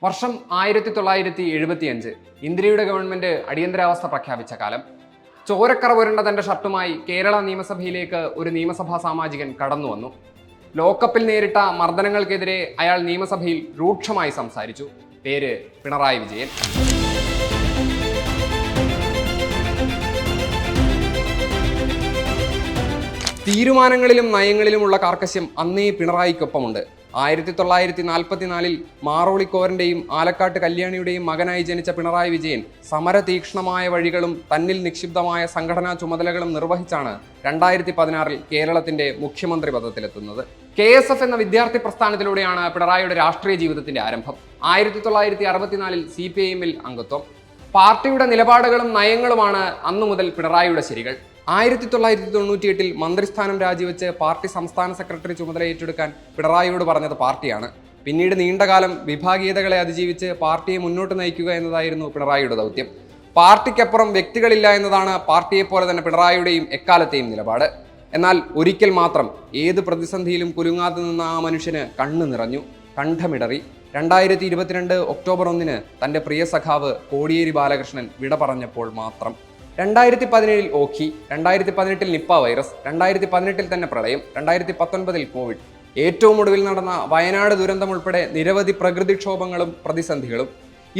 വർഷം 1975 ഇന്ദിരയുടെ ഗവൺമെന്റ് അടിയന്തരാവസ്ഥ പ്രഖ്യാപിച്ച കാലം. ചോരക്കറ പുരണ്ട തന്റെ ഷർട്ടുമായി കേരള നിയമസഭയിലേക്ക് ഒരു നിയമസഭാ സാമാജികൻ കടന്നു വന്നു. ലോക്കപ്പിൽ നേരിട്ട മർദ്ദനങ്ങൾക്കെതിരെ അയാൾ നിയമസഭയിൽ രൂക്ഷമായി സംസാരിച്ചു. പേര് പിണറായി വിജയൻ. തീരുമാനങ്ങളിലും നയങ്ങളിലുമുള്ള കാർക്കശ്യം അന്നേ പിണറായിക്കൊപ്പമുണ്ട്. 1944 മാറോളിക്കോരന്റെയും ആലക്കാട്ട് കല്യാണിയുടെയും മകനായി ജനിച്ച പിണറായി വിജയൻ സമരതീക്ഷ്ണമായ വഴികളും തന്നിൽ നിക്ഷിപ്തമായ സംഘടനാ ചുമതലകളും നിർവഹിച്ചാണ് 2016 കേരളത്തിന്റെ മുഖ്യമന്ത്രി പദത്തിലെത്തുന്നത്. KSF എന്ന വിദ്യാർത്ഥി പ്രസ്ഥാനത്തിലൂടെയാണ് പിണറായിയുടെ രാഷ്ട്രീയ ജീവിതത്തിന്റെ ആരംഭം. 1964 CPIM അംഗത്വം. പാർട്ടിയുടെ നിലപാടുകളും നയങ്ങളുമാണ് അന്നു മുതൽ പിണറായിയുടെ ശരികൾ. 1998 മന്ത്രിസ്ഥാനം രാജിവെച്ച് പാർട്ടി സംസ്ഥാന സെക്രട്ടറി ചുമതല ഏറ്റെടുക്കാൻ പിണറായിയോട് പറഞ്ഞത് പാർട്ടിയാണ്. പിന്നീട് നീണ്ടകാലം വിഭാഗീയതകളെ അതിജീവിച്ച് പാർട്ടിയെ മുന്നോട്ട് നയിക്കുക എന്നതായിരുന്നു പിണറായിയുടെ ദൗത്യം. പാർട്ടിക്കപ്പുറം വ്യക്തികളില്ല എന്നതാണ് പാർട്ടിയെപ്പോലെ തന്നെ പിണറായിയുടെയും എക്കാലത്തെയും നിലപാട്. എന്നാൽ ഒരിക്കൽ മാത്രം ഏത് പ്രതിസന്ധിയിലും കുലുങ്ങാതെ നിന്ന ആ മനുഷ്യന് കണ്ണു നിറഞ്ഞു, കണ്ഠമിടറി. 2022 ഒക്ടോബർ 1 തന്റെ പ്രിയ സഖാവ് കോടിയേരി ബാലകൃഷ്ണൻ വിട പറഞ്ഞപ്പോൾ മാത്രം. 2017 ഓഖി, 2018 നിപ്പ വൈറസ്, 2018 തന്നെ പ്രളയം, 2019 കോവിഡ്, ഏറ്റവും ഒടുവിൽ നടന്ന വയനാട് ദുരന്തം ഉൾപ്പെടെ നിരവധി പ്രകൃതിക്ഷോഭങ്ങളും പ്രതിസന്ധികളും.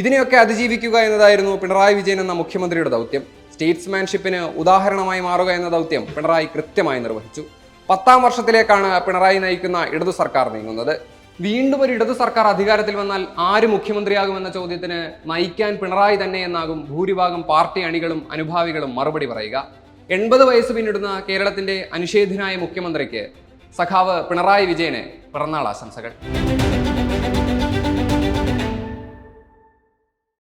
ഇതിനെയൊക്കെ അതിജീവിക്കുക എന്നതായിരുന്നു പിണറായി വിജയൻ എന്ന മുഖ്യമന്ത്രിയുടെ ദൗത്യം. സ്റ്റേറ്റ്സ്മാൻഷിപ്പിന് ഉദാഹരണമായി മാറുക എന്ന ദൗത്യം പിണറായി കൃത്യമായി നിർവഹിച്ചു. 10ാം വർഷത്തിലേക്കാണ് പിണറായി നയിക്കുന്ന ഇടതു സർക്കാർ നീങ്ങുന്നത്. വീണ്ടും ഒരു ഇടതു സർക്കാർ അധികാരത്തിൽ വന്നാൽ ആര് മുഖ്യമന്ത്രിയാകുമെന്ന ചോദ്യത്തിന് നയിക്കാൻ പിണറായി തന്നെ എന്നാകും ഭൂരിഭാഗം പാർട്ടി അണികളും അനുഭാവികളും മറുപടി പറയുക. 80 വയസ്സ് പിന്നിടുന്ന കേരളത്തിന്റെ അനിഷേധ്യനായ മുഖ്യമന്ത്രിക്ക് സഖാവ് പിണറായി വിജയന് പിറന്നാൾ ആശംസകൾ.